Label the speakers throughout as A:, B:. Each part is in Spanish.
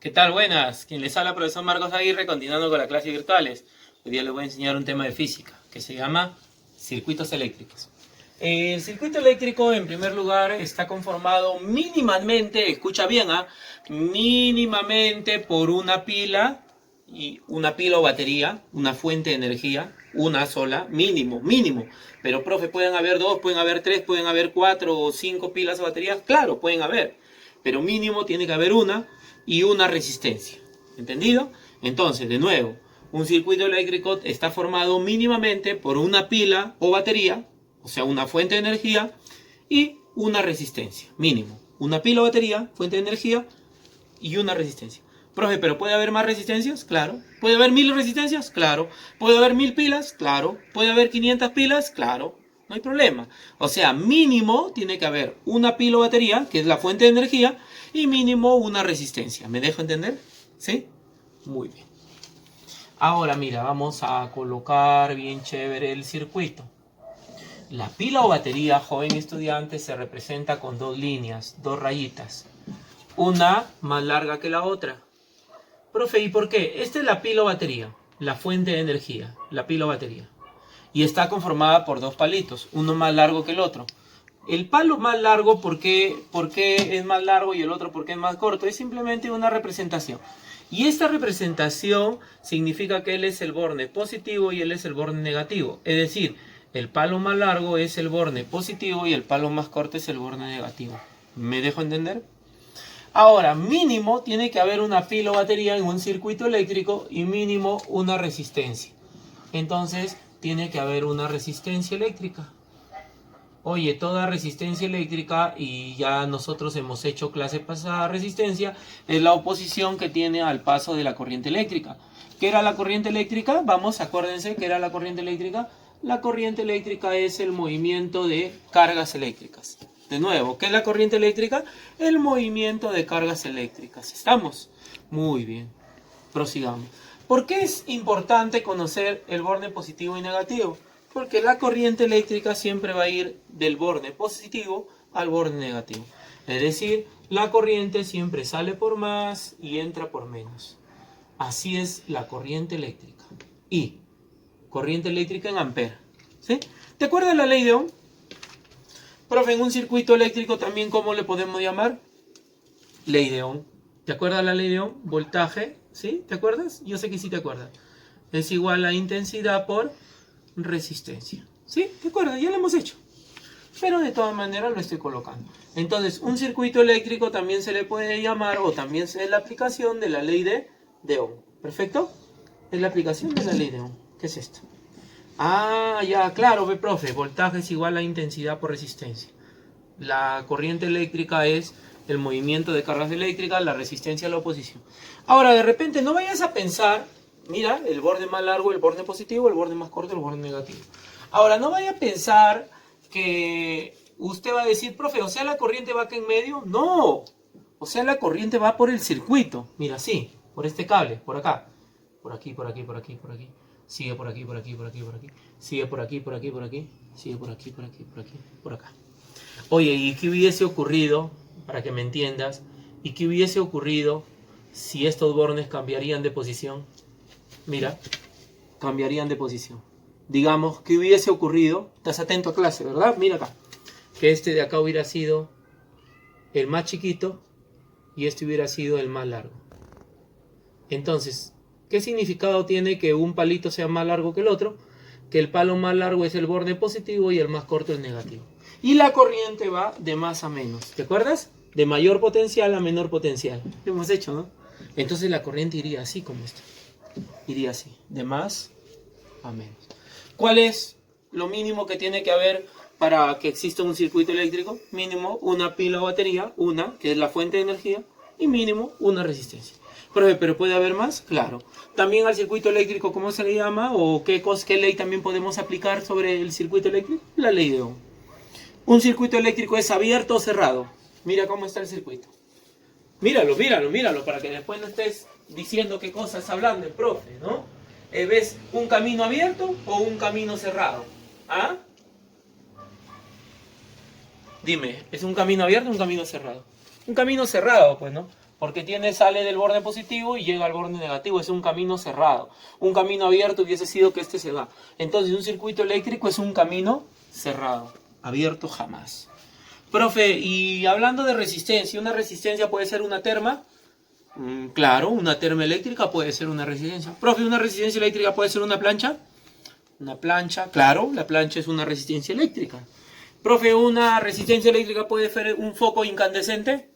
A: ¿Qué tal? Buenas. Quien les habla, profesor Marcos Aguirre, continuando con las clases virtuales. Hoy día les voy a enseñar un tema de física que se llama circuitos eléctricos. El circuito eléctrico, en primer lugar, está conformado mínimamente, escucha bien, mínimamente por una pila o batería, una fuente de energía, una sola, mínimo. Pero, profe, pueden haber dos, pueden haber tres, pueden haber cuatro o cinco pilas o baterías. Claro, pueden haber, pero mínimo tiene que haber una y una resistencia. ¿Entendido? Entonces, de nuevo, un circuito eléctrico está formado mínimamente por una pila o batería, o sea, una fuente de energía y una resistencia, mínimo. Una pila o batería, fuente de energía y una resistencia. Profe, ¿pero puede haber más resistencias? Claro. ¿Puede haber 1000 resistencias? Claro. ¿Puede haber 1000 pilas? Claro. ¿Puede haber 500 pilas? Claro. No hay problema. O sea, mínimo tiene que haber una pila o batería, que es la fuente de energía, y mínimo una resistencia. ¿Me dejo entender? ¿Sí? Muy bien. Ahora mira, vamos a colocar bien chévere el circuito. La pila o batería, joven estudiante, se representa con dos líneas, dos rayitas. Una más larga que la otra. Profe, ¿y por qué? Esta es la pila o batería, la fuente de energía, la pila o batería. Y está conformada por dos palitos, uno más largo que el otro. El palo más largo, ¿por qué es más largo y el otro por qué es más corto? Es simplemente una representación. Y esta representación significa que él es el borne positivo y él es el borne negativo. Es decir, el palo más largo es el borne positivo y el palo más corto es el borne negativo. ¿Me dejo entender? Ahora, mínimo tiene que haber una pila o batería en un circuito eléctrico y mínimo una resistencia. Entonces, tiene que haber una resistencia eléctrica. Oye, toda resistencia eléctrica, y ya nosotros hemos hecho clase pasada, resistencia es la oposición que tiene al paso de la corriente eléctrica. ¿Qué era la corriente eléctrica? Vamos, acuérdense, ¿qué era la corriente eléctrica? La corriente eléctrica es el movimiento de cargas eléctricas. De nuevo, ¿qué es la corriente eléctrica? El movimiento de cargas eléctricas. ¿Estamos? Muy bien. Prosigamos. ¿Por qué es importante conocer el borne positivo y negativo? Porque la corriente eléctrica siempre va a ir del borne positivo al borne negativo. Es decir, la corriente siempre sale por más y entra por menos. Así es la corriente eléctrica. Y corriente eléctrica en ampere. ¿Sí? ¿Te acuerdas la ley de Ohm? Profe, en un circuito eléctrico también, ¿cómo le podemos llamar? Ley de Ohm. ¿Te acuerdas la ley de Ohm? Voltaje, ¿sí? ¿Te acuerdas? Yo sé que sí te acuerdas. Es igual a intensidad por resistencia. ¿Sí? ¿Te acuerdas? Ya lo hemos hecho. Pero de todas maneras lo estoy colocando. Entonces, un circuito eléctrico también se le puede llamar, o también es la aplicación de la ley de Ohm. ¿Perfecto? Es la aplicación de la ley de Ohm. ¿Qué es esto? Ah, ya, claro, ve, profe. Voltaje es igual a intensidad por resistencia. La corriente eléctrica es el movimiento de cargas eléctricas, la resistencia a la oposición. Ahora, de repente, no vayas a pensar, mira, el borde más largo, el borde positivo, el borde más corto, el borde negativo. Ahora, no vaya a pensar que usted va a decir, profe, o sea, la corriente va acá en medio. No, o sea, la corriente va por el circuito. Mira, sí, por este cable, por acá. Por aquí, por aquí, por aquí, por aquí. Sigue por aquí, por aquí, por aquí, por aquí. Sigue por aquí, por aquí, por aquí. Sigue por aquí, por aquí, por aquí, por acá. Oye, ¿y qué hubiese ocurrido, para que me entiendas, y qué hubiese ocurrido si estos bornes cambiarían de posición? Mira, cambiarían de posición. Digamos, ¿qué hubiese ocurrido? Estás atento a clase, ¿verdad? Mira acá. Que este de acá hubiera sido el más chiquito y este hubiera sido el más largo. Entonces, ¿qué significado tiene que un palito sea más largo que el otro? Que el palo más largo es el borde positivo y el más corto el negativo. Y la corriente va de más a menos. ¿Te acuerdas? De mayor potencial a menor potencial. Lo hemos hecho, ¿no? Entonces la corriente iría así como esto. Iría así, de más a menos. ¿Cuál es lo mínimo que tiene que haber para que exista un circuito eléctrico? Mínimo una pila o batería, una, que es la fuente de energía, y mínimo una resistencia. Pero ¿puede haber más? Claro. También al circuito eléctrico, ¿cómo se le llama? ¿O qué ley también podemos aplicar sobre el circuito eléctrico? La ley de Ohm. ¿Un circuito eléctrico es abierto o cerrado? Mira cómo está el circuito. Míralo, para que después no estés diciendo qué cosas hablando el profe, ¿no? ¿Ves un camino abierto o un camino cerrado? ¿Ah? Dime, ¿es un camino abierto o un camino cerrado? Un camino cerrado, pues, ¿no? Porque sale del borde positivo y llega al borde negativo. Es un camino cerrado. Un camino abierto hubiese sido que este se va. Entonces un circuito eléctrico es un camino cerrado. Abierto jamás. Profe, y hablando de resistencia, ¿una resistencia puede ser una terma? Claro, una terma eléctrica puede ser una resistencia. Profe, ¿una resistencia eléctrica puede ser una plancha? Una plancha, claro, la plancha es una resistencia eléctrica. Profe, ¿una resistencia eléctrica puede ser un foco incandescente?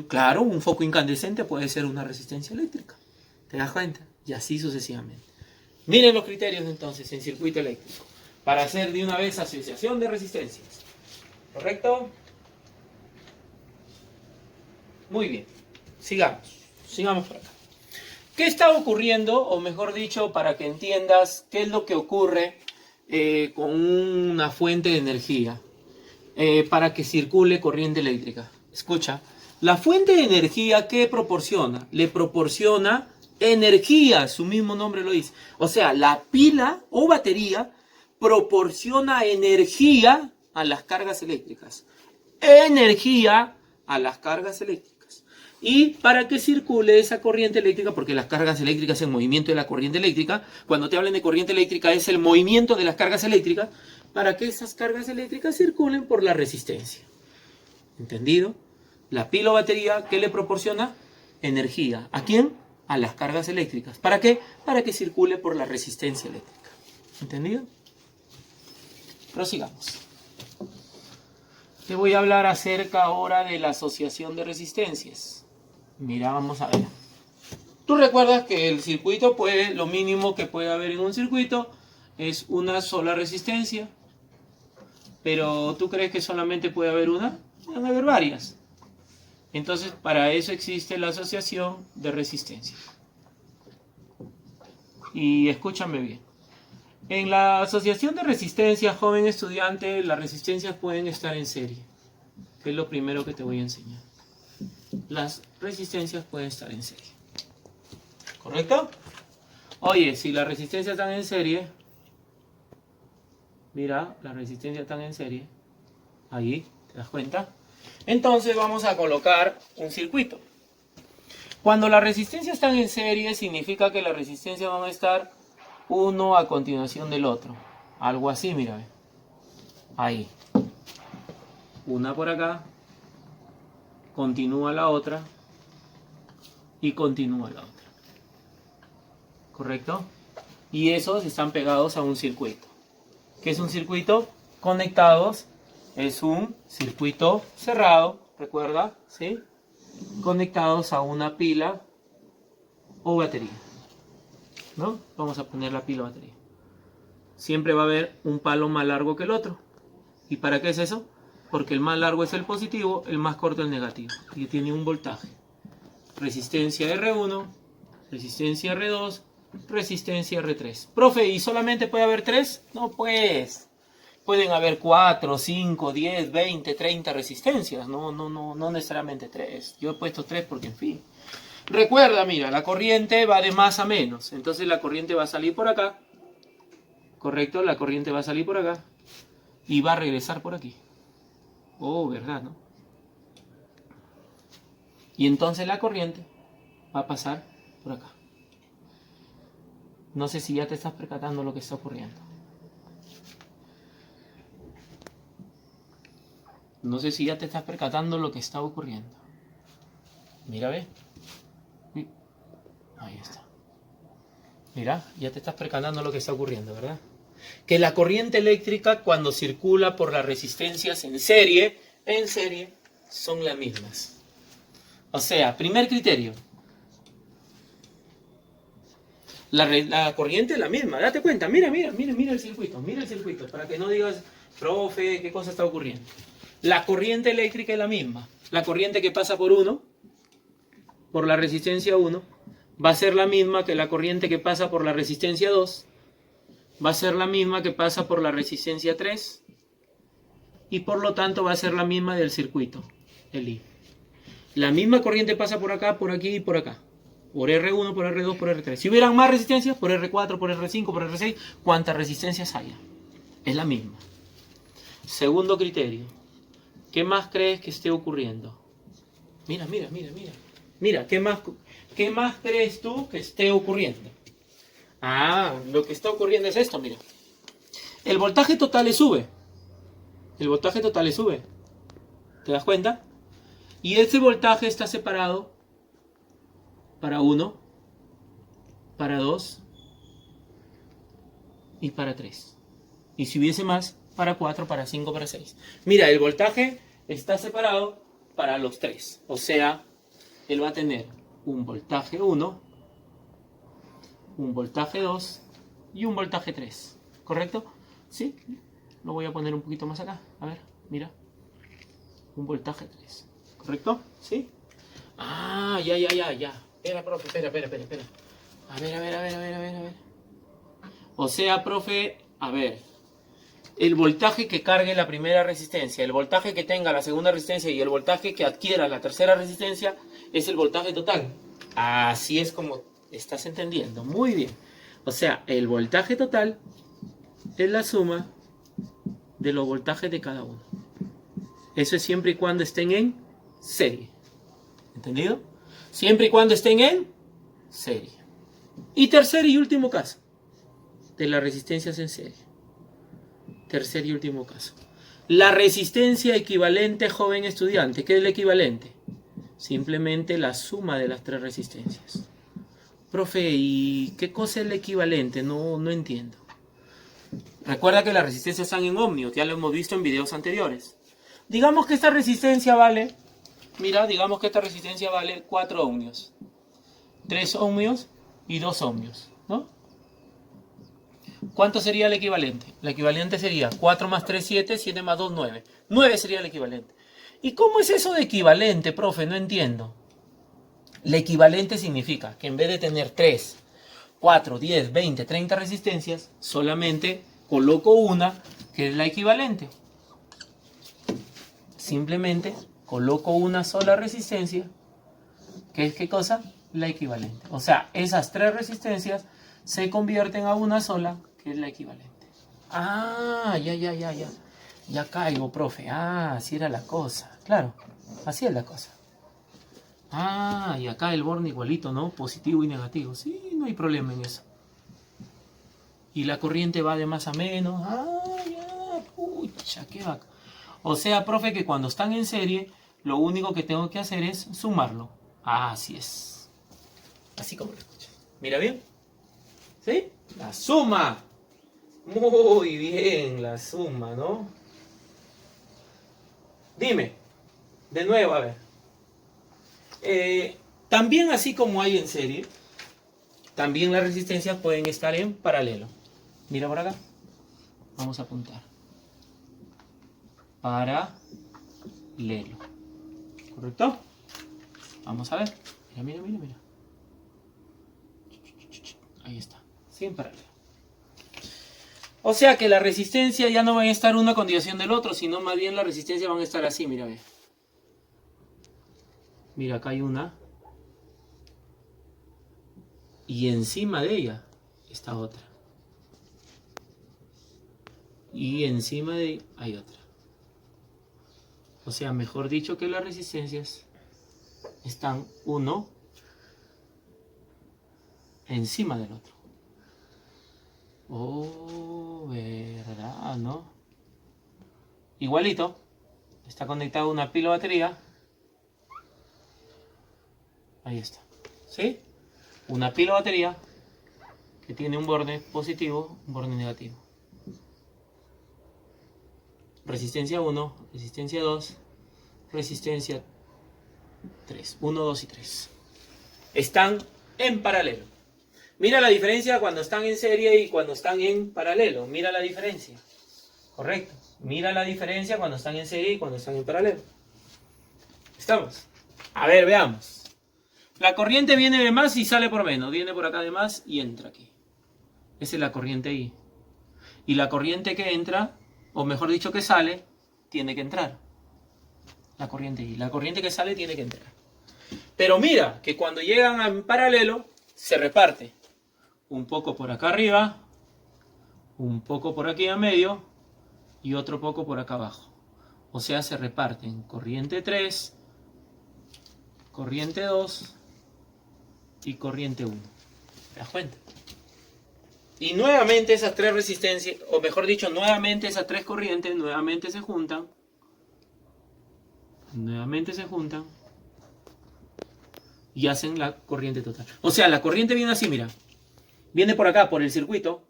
A: Claro, un foco incandescente puede ser una resistencia eléctrica. ¿Te das cuenta? Y así sucesivamente. Miren los criterios entonces en circuito eléctrico. Para hacer de una vez asociación de resistencias. ¿Correcto? Muy bien. Sigamos por acá. ¿Qué está ocurriendo? O mejor dicho, para que entiendas qué es lo que ocurre con una fuente de energía para que circule corriente eléctrica. Escucha. La fuente de energía, ¿qué proporciona? Le proporciona energía, su mismo nombre lo dice. O sea, la pila o batería proporciona energía a las cargas eléctricas. Energía a las cargas eléctricas. Y para que circule esa corriente eléctrica, porque las cargas eléctricas, el movimiento de la corriente eléctrica, cuando te hablan de corriente eléctrica es el movimiento de las cargas eléctricas, para que esas cargas eléctricas circulen por la resistencia. ¿Entendido? La pila o batería, ¿qué le proporciona? Energía. ¿A quién? A las cargas eléctricas. ¿Para qué? Para que circule por la resistencia eléctrica. ¿Entendido? Prosigamos. Te voy a hablar acerca ahora de la asociación de resistencias. Mira, vamos a ver. Tú recuerdas que el circuito puede, lo mínimo que puede haber en un circuito es una sola resistencia. Pero ¿tú crees que solamente puede haber una? Pueden haber varias. Entonces, para eso existe la asociación de resistencias. Y escúchame bien. En la asociación de resistencias, joven estudiante, las resistencias pueden estar en serie. Que es lo primero que te voy a enseñar. Las resistencias pueden estar en serie. ¿Correcto? Oye, si las resistencias están en serie, mira, las resistencias están en serie. Ahí, ¿te das cuenta? Entonces vamos a colocar un circuito. Cuando las resistencias están en serie, significa que las resistencias van a estar uno a continuación del otro. Algo así, mira. Ahí. Una por acá. Continúa la otra. Y continúa la otra. ¿Correcto? Y esos están pegados a un circuito. ¿Qué es un circuito? Conectados. Es un circuito cerrado, ¿recuerda? ¿Sí? Conectados a una pila o batería. ¿No? Vamos a poner la pila o batería. Siempre va a haber un palo más largo que el otro. ¿Y para qué es eso? Porque el más largo es el positivo, el más corto el negativo. Y tiene un voltaje. Resistencia R1, resistencia R2, resistencia R3. Profe, ¿y solamente puede haber 3? No, pues. Pueden haber 4, 5, 10, 20, 30 resistencias. No necesariamente 3. Yo he puesto 3 porque, en fin. Recuerda, mira, la corriente va de más a menos. Entonces la corriente va a salir por acá. ¿Correcto? La corriente va a salir por acá. Y va a regresar por aquí. Oh, ¿verdad, no? Y entonces la corriente va a pasar por acá. No sé si ya te estás percatando lo que está ocurriendo. No sé si ya te estás percatando lo que está ocurriendo. Mira, ve. Ahí está. Mira, ya te estás percatando lo que está ocurriendo, ¿verdad? Que la corriente eléctrica, cuando circula por las resistencias en serie, son las mismas. O sea, primer criterio. La corriente es la misma, date cuenta. Mira el circuito. Mira el circuito, para que no digas, profe, ¿qué cosa está ocurriendo? La corriente eléctrica es la misma. La corriente que pasa por la resistencia 1, va a ser la misma que la corriente que pasa por la resistencia 2, va a ser la misma que pasa por la resistencia 3, y por lo tanto va a ser la misma del circuito, el I. La misma corriente pasa por acá, por aquí y por acá. Por R1, por R2, por R3. Si hubieran más resistencias, por R4, por R5, por R6, cuantas resistencias haya. Es la misma. Segundo criterio. ¿Qué más crees que esté ocurriendo? Mira. Mira, qué más crees tú que esté ocurriendo? Ah, lo que está ocurriendo es esto, mira. El voltaje total le sube. El voltaje total le sube. ¿Te das cuenta? Y ese voltaje está separado para 1, para 2 y para 3. Y si hubiese más, para 4, para 5, para 6. Mira, el voltaje está separado para los 3. O sea, él va a tener un voltaje 1, un voltaje 2 y un voltaje 3. ¿Correcto? ¿Sí? Lo voy a poner un poquito más acá. A ver, mira. Un voltaje 3. ¿Correcto? ¿Sí? Ah, ya. Espera, profe, espera. A ver. O sea, profe, a ver. El voltaje que cargue la primera resistencia, el voltaje que tenga la segunda resistencia y el voltaje que adquiera la tercera resistencia es el voltaje total. Así es como estás entendiendo. Muy bien. O sea, el voltaje total es la suma de los voltajes de cada uno. Eso es siempre y cuando estén en serie. ¿Entendido? Siempre y cuando estén en serie. Y tercer y último caso de las resistencias en serie. Tercer y último caso. La resistencia equivalente, joven estudiante. ¿Qué es el equivalente? Simplemente la suma de las tres resistencias. Profe, ¿y qué cosa es el equivalente? No entiendo. Recuerda que las resistencias están en ohmios. Ya lo hemos visto en videos anteriores. Digamos que esta resistencia vale... Mira, digamos que esta resistencia vale 4 ohmios. 3 ohmios y 2 ohmios, ¿no? ¿Cuánto sería el equivalente? El equivalente sería 4 más 3, 7, 7 más 2, 9. 9 sería el equivalente. ¿Y cómo es eso de equivalente, profe? No entiendo. El equivalente significa que en vez de tener 3, 4, 10, 20, 30 resistencias, solamente coloco una que es la equivalente. Simplemente coloco una sola resistencia, que es ¿qué cosa? La equivalente. O sea, esas tres resistencias se convierten a una sola, que es la equivalente. Ah, ya. Ya caigo, profe. Ah, así era la cosa. Claro, así es la cosa. Ah, y acá el borne igualito, ¿no? Positivo y negativo. Sí, no hay problema en eso. Y la corriente va de más a menos. Ah, ya, pucha, qué vaca. O sea, profe, que cuando están en serie, lo único que tengo que hacer es sumarlo. Ah, así es. Así como lo escuchas. Mira bien. ¿Sí? La suma. Muy bien, la suma, ¿no? Dime, de nuevo, a ver. También así como hay en serie, también las resistencias pueden estar en paralelo. Mira por acá. Vamos a apuntar. Paralelo. ¿Correcto? Vamos a ver. Mira. Ahí está. Sí, en paralelo. O sea que la resistencia ya no va a estar una con dirección del otro, sino más bien la resistencia van a estar así, mira, ve. Mira, acá hay una. Y encima de ella está otra. Y encima de ella hay otra. O sea, mejor dicho que las resistencias están uno encima del otro. Oh, ¿verdad? ¿No? Igualito. Está conectado a una pila o batería. Ahí está. ¿Sí? Una pila o batería que tiene un borde positivo, un borde negativo. Resistencia 1, resistencia 2, resistencia 3. 1, 2 y 3. Están en paralelo. Mira la diferencia cuando están en serie y cuando están en paralelo. Mira la diferencia. Correcto. Mira la diferencia cuando están en serie y cuando están en paralelo. ¿Estamos? A ver, veamos. La corriente viene de más y sale por menos. Viene por acá de más y entra aquí. Esa es la corriente I. Y la corriente que entra, o mejor dicho que sale, tiene que entrar. La corriente I. La corriente que sale tiene que entrar. Pero mira, que cuando llegan en paralelo, se reparte. Un poco por acá arriba, un poco por aquí a medio y otro poco por acá abajo. O sea, se reparten corriente 3, corriente 2 y corriente 1. ¿Te das cuenta? Y nuevamente esas tres resistencias, o mejor dicho, nuevamente esas tres corrientes, nuevamente se juntan. Nuevamente se juntan. Y hacen la corriente total. O sea, la corriente viene así, mira. Viene por acá, por el circuito.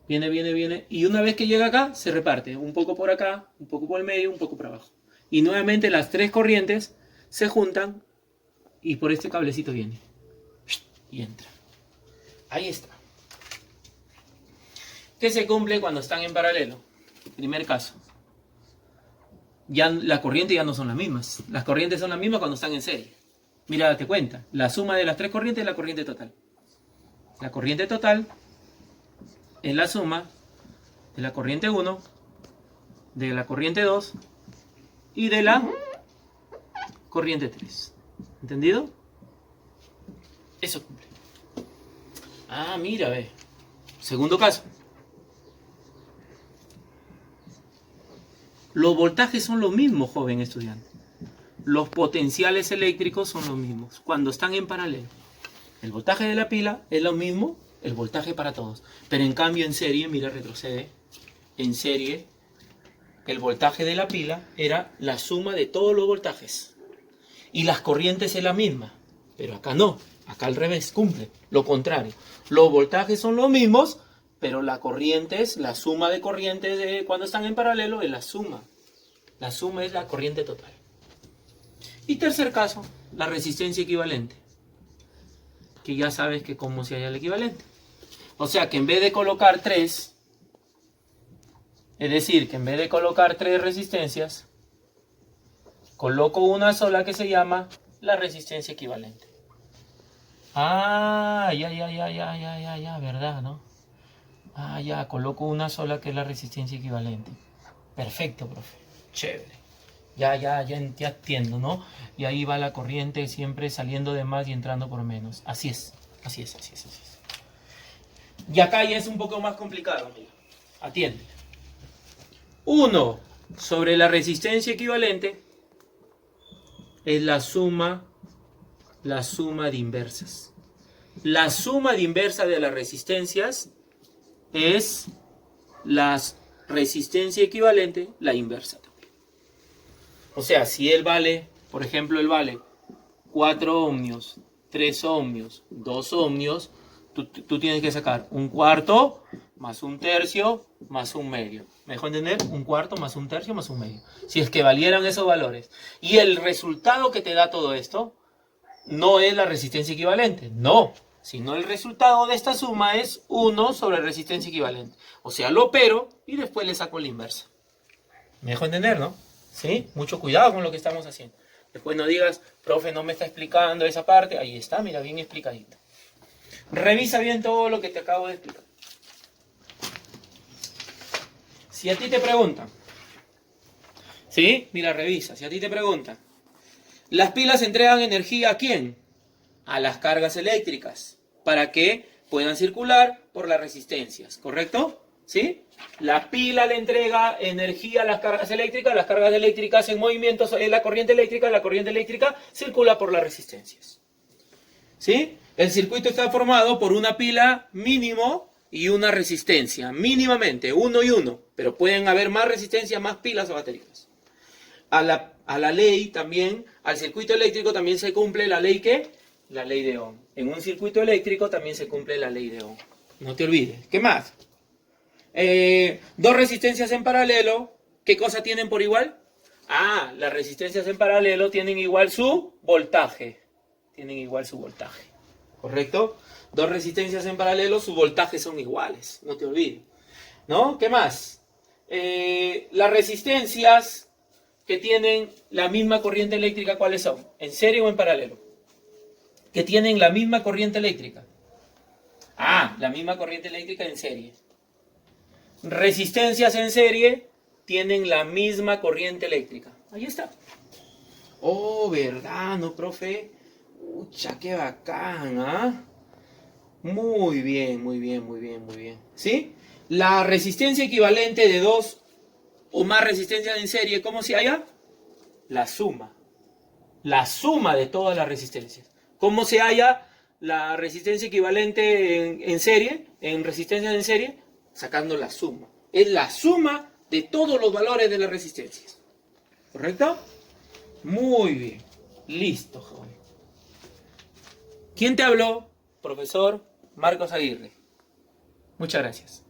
A: Viene. Y una vez que llega acá, se reparte. Un poco por acá, un poco por el medio, un poco por abajo. Y nuevamente las tres corrientes se juntan. Y por este cablecito viene. Y entra. Ahí está. ¿Qué se cumple cuando están en paralelo? Primer caso. Ya las corrientes ya no son las mismas. Las corrientes son las mismas cuando están en serie. Mira, date cuenta. La suma de las tres corrientes es la corriente total. La corriente total es la suma de la corriente 1, de la corriente 2 y de la corriente 3. ¿Entendido? Eso cumple. Ah, mira, ve. Segundo caso. Los voltajes son los mismos, joven estudiante. Los potenciales eléctricos son los mismos cuando están en paralelo. El voltaje de la pila es lo mismo, el voltaje para todos. Pero en cambio en serie, mira, retrocede. En serie, el voltaje de la pila era la suma de todos los voltajes. Y las corrientes es la misma. Pero acá no, acá al revés, cumple. Lo contrario. Los voltajes son los mismos, pero la corriente es la suma de corrientes de cuando están en paralelo es la suma. La suma es la corriente total. Y tercer caso, la resistencia equivalente. Que ya sabes que cómo se halla el equivalente. O sea que en vez de colocar 3, es decir, que en vez de colocar 3 resistencias, coloco una sola que se llama la resistencia equivalente. Ah, ya, ¿verdad, no? Ah, ya, coloco una sola que es la resistencia equivalente. Perfecto, profe. Chévere. Ya entiendo, ¿no? Y ahí va la corriente siempre saliendo de más y entrando por menos. Así es. Y acá ya es un poco más complicado, mira. Atiende. 1 sobre la resistencia equivalente es la suma de inversas. La suma de inversa de las resistencias es la resistencia equivalente, la inversa también. O sea, si él vale, por ejemplo, él vale 4 ohmios, 3 ohmios, 2 ohmios, tú tienes que sacar un cuarto más un tercio más un medio. ¿Me dejó entender? Un cuarto más un tercio más un medio. Si es que valieran esos valores. Y el resultado que te da todo esto no es la resistencia equivalente. No. Sino el resultado de esta suma es 1 sobre resistencia equivalente. O sea, lo opero y después le saco la inversa. ¿Me dejó entender, no? ¿Sí? Mucho cuidado con lo que estamos haciendo. Después no digas, profe, no me está explicando esa parte. Ahí está, mira, bien explicadito. Revisa bien todo lo que te acabo de explicar. Si a ti te preguntan, ¿sí? Mira, revisa. Si a ti te preguntan, ¿las pilas entregan energía a quién? A las cargas eléctricas, para que puedan circular por las resistencias, ¿correcto? ¿Sí? La pila le entrega energía a las cargas eléctricas en movimiento es la corriente eléctrica circula por las resistencias. ¿Sí? El circuito está formado por una pila mínimo y una resistencia, mínimamente, 1 y 1, pero pueden haber más resistencia, más pilas o baterías. A la ley también, al circuito eléctrico también se cumple la ley ¿qué? La ley de Ohm. En un circuito eléctrico también se cumple la ley de Ohm. No te olvides. ¿Qué más? Dos resistencias en paralelo, ¿qué cosa tienen por igual? Ah, las resistencias en paralelo tienen igual su voltaje. ¿Correcto? Dos resistencias en paralelo, sus voltajes son iguales. No te olvides. ¿No? ¿Qué más? Las resistencias que tienen la misma corriente eléctrica, ¿cuáles son? ¿En serie o en paralelo? Que tienen la misma corriente eléctrica. Ah, la misma corriente eléctrica en serie. Resistencias en serie tienen la misma corriente eléctrica. Ahí está. Oh, ¿verdad, no, profe? Ucha, qué bacán, ¿ah? Muy bien. ¿Sí? La resistencia equivalente de 2 o más resistencias en serie, ¿cómo se halla? La suma. la suma de todas las resistencias. ¿Cómo se halla la resistencia equivalente en serie, en resistencias en serie? Sacando la suma. Es la suma de todos los valores de las resistencias. ¿Correcto? Muy bien. Listo, joven. ¿Quién te habló? Profesor Marcos Aguirre. Muchas gracias.